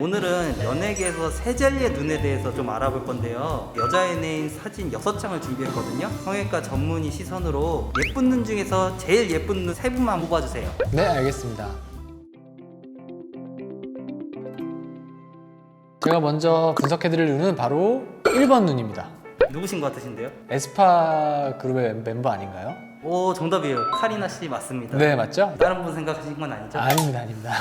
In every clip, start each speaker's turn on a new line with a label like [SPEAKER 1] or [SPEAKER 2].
[SPEAKER 1] 오늘은 연예계에서 세젤리의 눈에 대해서 좀 알아볼 건데요. 여자 연예인 사진 6장을 준비했거든요. 성형외과 전문의 시선으로 예쁜 눈 중에서 제일 예쁜 눈 3분만 뽑아주세요.
[SPEAKER 2] 네, 알겠습니다. 제가 먼저 분석해드릴 눈은 바로 1번 눈입니다.
[SPEAKER 1] 누구신 것 같으신데요?
[SPEAKER 2] 에스파 그룹의 멤버 아닌가요?
[SPEAKER 1] 오, 정답이에요. 카리나 씨 맞습니다.
[SPEAKER 2] 네, 맞죠?
[SPEAKER 1] 다른 분 생각하신 건 아니죠?
[SPEAKER 2] 아닙니다.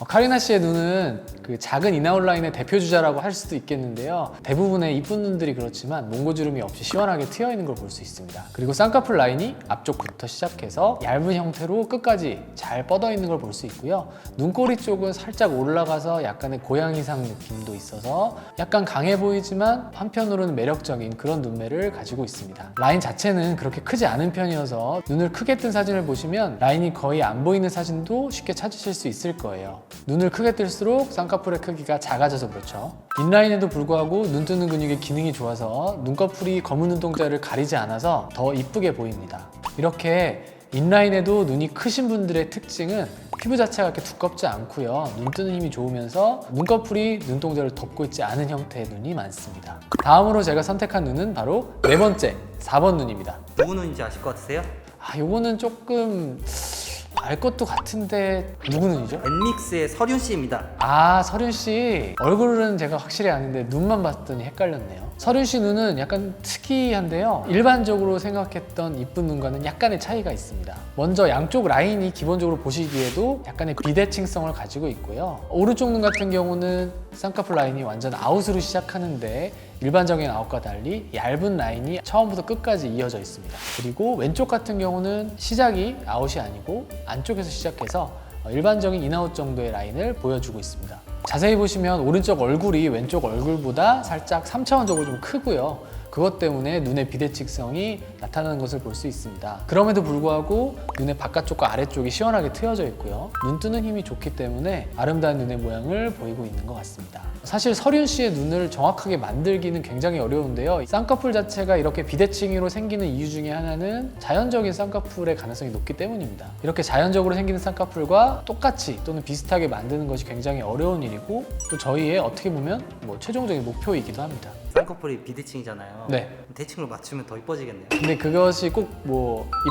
[SPEAKER 2] 카리나 씨의 눈은 그 작은 이나올 라인의 대표주자라고 할 수도 있겠는데요. 대부분의 이쁜 눈들이 그렇지만 몽고주름이 없이 시원하게 트여 있는 걸 볼 수 있습니다. 그리고 쌍꺼풀 라인이 앞쪽부터 시작해서 얇은 형태로 끝까지 잘 뻗어 있는 걸 볼 수 있고요. 눈꼬리 쪽은 살짝 올라가서 약간의 고양이상 느낌도 있어서 약간 강해 보이지만 한편으로는 매력적인 그런 눈매를 가지고 있습니다. 라인 자체는 그렇게 크지 않은 편이어서 눈을 크게 뜬 사진을 보시면 라인이 거의 안 보이는 사진도 쉽게 찾으실 수 있을 거예요. 눈을 크게 뜰수록 쌍꺼풀의 크기가 작아져서 그렇죠. 인라인에도 불구하고 눈 뜨는 근육의 기능이 좋아서 눈꺼풀이 검은 눈동자를 가리지 않아서 더 이쁘게 보입니다. 이렇게 인라인에도 눈이 크신 분들의 특징은 피부 자체가 그렇게 두껍지 않고요. 눈 뜨는 힘이 좋으면서 눈꺼풀이 눈동자를 덮고 있지 않은 형태의 눈이 많습니다. 다음으로 제가 선택한 눈은 바로 네 번째 4번 눈입니다.
[SPEAKER 1] 누구 눈인지 아실 것 같으세요?
[SPEAKER 2] 요거는 조금 알 것도 같은데 누구 눈이죠?
[SPEAKER 1] 엔믹스의 서륜 씨입니다.
[SPEAKER 2] 서륜 씨 얼굴은 제가 확실히 아는데 눈만 봤더니 헷갈렸네요. 서륜 씨 눈은 약간 특이한데요. 일반적으로 생각했던 이쁜 눈과는 약간의 차이가 있습니다. 먼저 양쪽 라인이 기본적으로 보시기에도 약간의 비대칭성을 가지고 있고요. 오른쪽 눈 같은 경우는 쌍꺼풀 라인이 완전 아웃으로 시작하는데 일반적인 아웃과 달리 얇은 라인이 처음부터 끝까지 이어져 있습니다. 그리고 왼쪽 같은 경우는 시작이 아웃이 아니고 안쪽에서 시작해서 일반적인 인아웃 정도의 라인을 보여주고 있습니다. 자세히 보시면 오른쪽 얼굴이 왼쪽 얼굴보다 살짝 3차원적으로 좀 크고요. 그것 때문에 눈의 비대칭성이 나타나는 것을 볼 수 있습니다. 그럼에도 불구하고 눈의 바깥쪽과 아래쪽이 시원하게 트여져 있고요. 눈 뜨는 힘이 좋기 때문에 아름다운 눈의 모양을 보이고 있는 것 같습니다. 사실 서륜 씨의 눈을 정확하게 만들기는 굉장히 어려운데요. 쌍꺼풀 자체가 이렇게 비대칭으로 생기는 이유 중에 하나는 자연적인 쌍꺼풀의 가능성이 높기 때문입니다. 이렇게 자연적으로 생기는 쌍꺼풀과 똑같이 또는 비슷하게 만드는 것이 굉장히 어려운 일이고 또 저희의 어떻게 보면 최종적인 목표이기도 합니다.
[SPEAKER 1] 쌍꺼풀이 비대칭이잖아요.
[SPEAKER 2] 네.
[SPEAKER 1] 대칭으로 맞추면 더 이뻐지겠네요.
[SPEAKER 2] 근데 그것이 꼭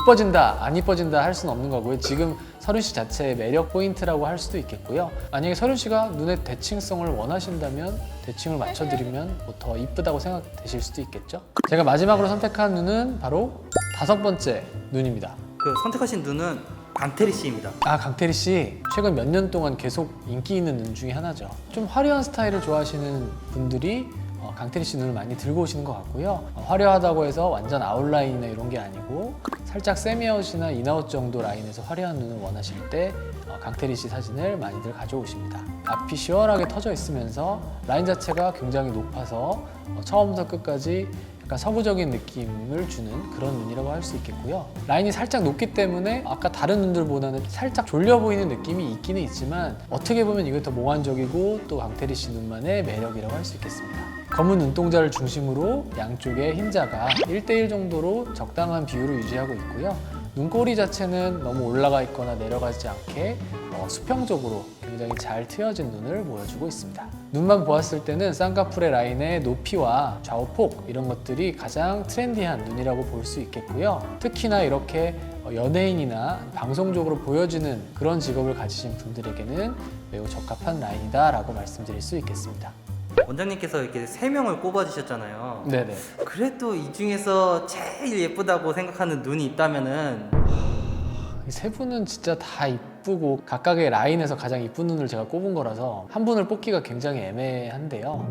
[SPEAKER 2] 이뻐진다 안 이뻐진다 할 수는 없는 거고요. 지금 서륜 씨 자체의 매력 포인트라고 할 수도 있겠고요. 만약에 서륜 씨가 눈의 대칭성을 원하신다면 대칭을 맞춰드리면 더 이쁘다고 생각되실 수도 있겠죠. 제가 마지막으로 선택한 눈은 바로 5번째 눈입니다.
[SPEAKER 1] 그 선택하신 눈은 강태리 씨입니다.
[SPEAKER 2] 강태리 씨 최근 몇 년 동안 계속 인기 있는 눈 중에 하나죠. 좀 화려한 스타일을 좋아하시는 분들이 강태리 씨 눈을 많이 들고 오시는 것 같고요. 화려하다고 해서 완전 아웃라인이나 이런 게 아니고 살짝 세미아웃이나 인아웃 정도 라인에서 화려한 눈을 원하실 때 강태리 씨 사진을 많이들 가져오십니다. 앞이 시원하게 터져 있으면서 라인 자체가 굉장히 높아서 처음부터 끝까지 약간 서구적인 느낌을 주는 그런 눈이라고 할 수 있겠고요. 라인이 살짝 높기 때문에 아까 다른 눈들보다는 살짝 졸려 보이는 느낌이 있기는 있지만 어떻게 보면 이게 더 몽환적이고 또 강태리 씨 눈만의 매력이라고 할 수 있겠습니다. 검은 눈동자를 중심으로 양쪽의 흰자가 1:1 정도로 적당한 비율을 유지하고 있고요. 눈꼬리 자체는 너무 올라가 있거나 내려가지 않게 수평적으로 굉장히 잘 트여진 눈을 보여주고 있습니다. 눈만 보았을 때는 쌍꺼풀의 라인의 높이와 좌우폭 이런 것들이 가장 트렌디한 눈이라고 볼 수 있겠고요. 특히나 이렇게 연예인이나 방송적으로 보여지는 그런 직업을 가지신 분들에게는 매우 적합한 라인이다 라고 말씀드릴 수 있겠습니다.
[SPEAKER 1] 원장님께서 이렇게 3명을 꼽아주셨잖아요.
[SPEAKER 2] 네네.
[SPEAKER 1] 그래도 이 중에서 제일 예쁘다고 생각하는 눈이 있다면은
[SPEAKER 2] 이 세 분은 진짜 다 이쁘고 각각의 라인에서 가장 이쁜 눈을 제가 꼽은 거라서 한 분을 뽑기가 굉장히 애매한데요.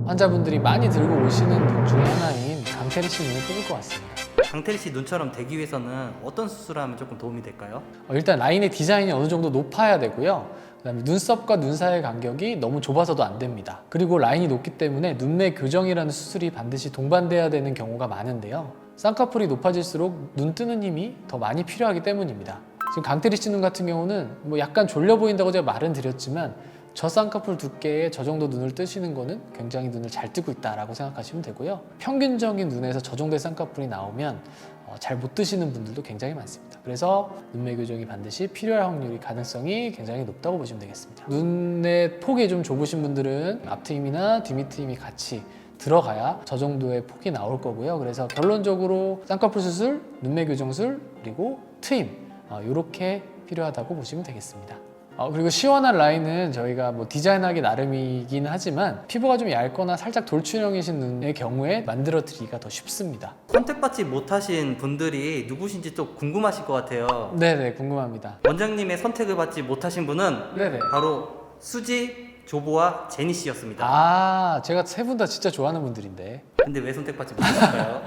[SPEAKER 2] 환자분들이 많이 들고 오시는 눈 중에 하나인 강태리 씨 눈을 뽑을 것 같습니다.
[SPEAKER 1] 강태리 씨 눈처럼 되기 위해서는 어떤 수술을 하면 조금 도움이 될까요?
[SPEAKER 2] 일단 라인의 디자인이 어느 정도 높아야 되고요. 그다음에 눈썹과 눈 사이의 간격이 너무 좁아서도 안 됩니다. 그리고 라인이 높기 때문에 눈매 교정이라는 수술이 반드시 동반돼야 되는 경우가 많은데요. 쌍꺼풀이 높아질수록 눈 뜨는 힘이 더 많이 필요하기 때문입니다. 지금 강태리 씨 눈 같은 경우는 약간 졸려 보인다고 제가 말은 드렸지만 저 쌍꺼풀 두께에 저 정도 눈을 뜨시는 거는 굉장히 눈을 잘 뜨고 있다라고 생각하시면 되고요. 평균적인 눈에서 저 정도의 쌍꺼풀이 나오면 잘 못 드시는 분들도 굉장히 많습니다. 그래서 눈매 교정이 반드시 필요할 확률이 가능성이 굉장히 높다고 보시면 되겠습니다. 눈의 폭이 좀 좁으신 분들은 앞트임이나 뒤밑트임이 같이 들어가야 저 정도의 폭이 나올 거고요. 그래서 결론적으로 쌍꺼풀 수술, 눈매 교정술, 그리고 트임 이렇게 필요하다고 보시면 되겠습니다. 그리고 시원한 라인은 저희가 뭐 디자인하기 나름이긴 하지만 피부가 좀 얇거나 살짝 돌출형이신 눈의 경우에 만들어 드리기가 더 쉽습니다.
[SPEAKER 1] 선택받지 못하신 분들이 누구신지 좀 궁금하실 것 같아요.
[SPEAKER 2] 네네, 궁금합니다.
[SPEAKER 1] 원장님의 선택을 받지 못하신 분은
[SPEAKER 2] 네네.
[SPEAKER 1] 바로 수지, 조보와 제니 씨였습니다.
[SPEAKER 2] 제가 세 분 다 진짜 좋아하는 분들인데.
[SPEAKER 1] 근데 왜 선택받지 못했을까요?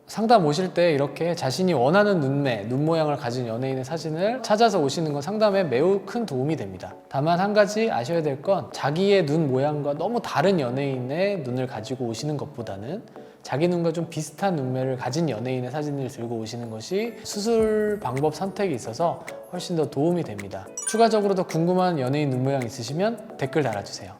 [SPEAKER 2] 상담 오실 때 이렇게 자신이 원하는 눈매, 눈 모양을 가진 연예인의 사진을 찾아서 오시는 건 상담에 매우 큰 도움이 됩니다. 다만 한 가지 아셔야 될 건 자기의 눈 모양과 너무 다른 연예인의 눈을 가지고 오시는 것보다는 자기 눈과 좀 비슷한 눈매를 가진 연예인의 사진을 들고 오시는 것이 수술 방법 선택에 있어서 훨씬 더 도움이 됩니다. 추가적으로 더 궁금한 연예인 눈 모양 있으시면 댓글 달아주세요.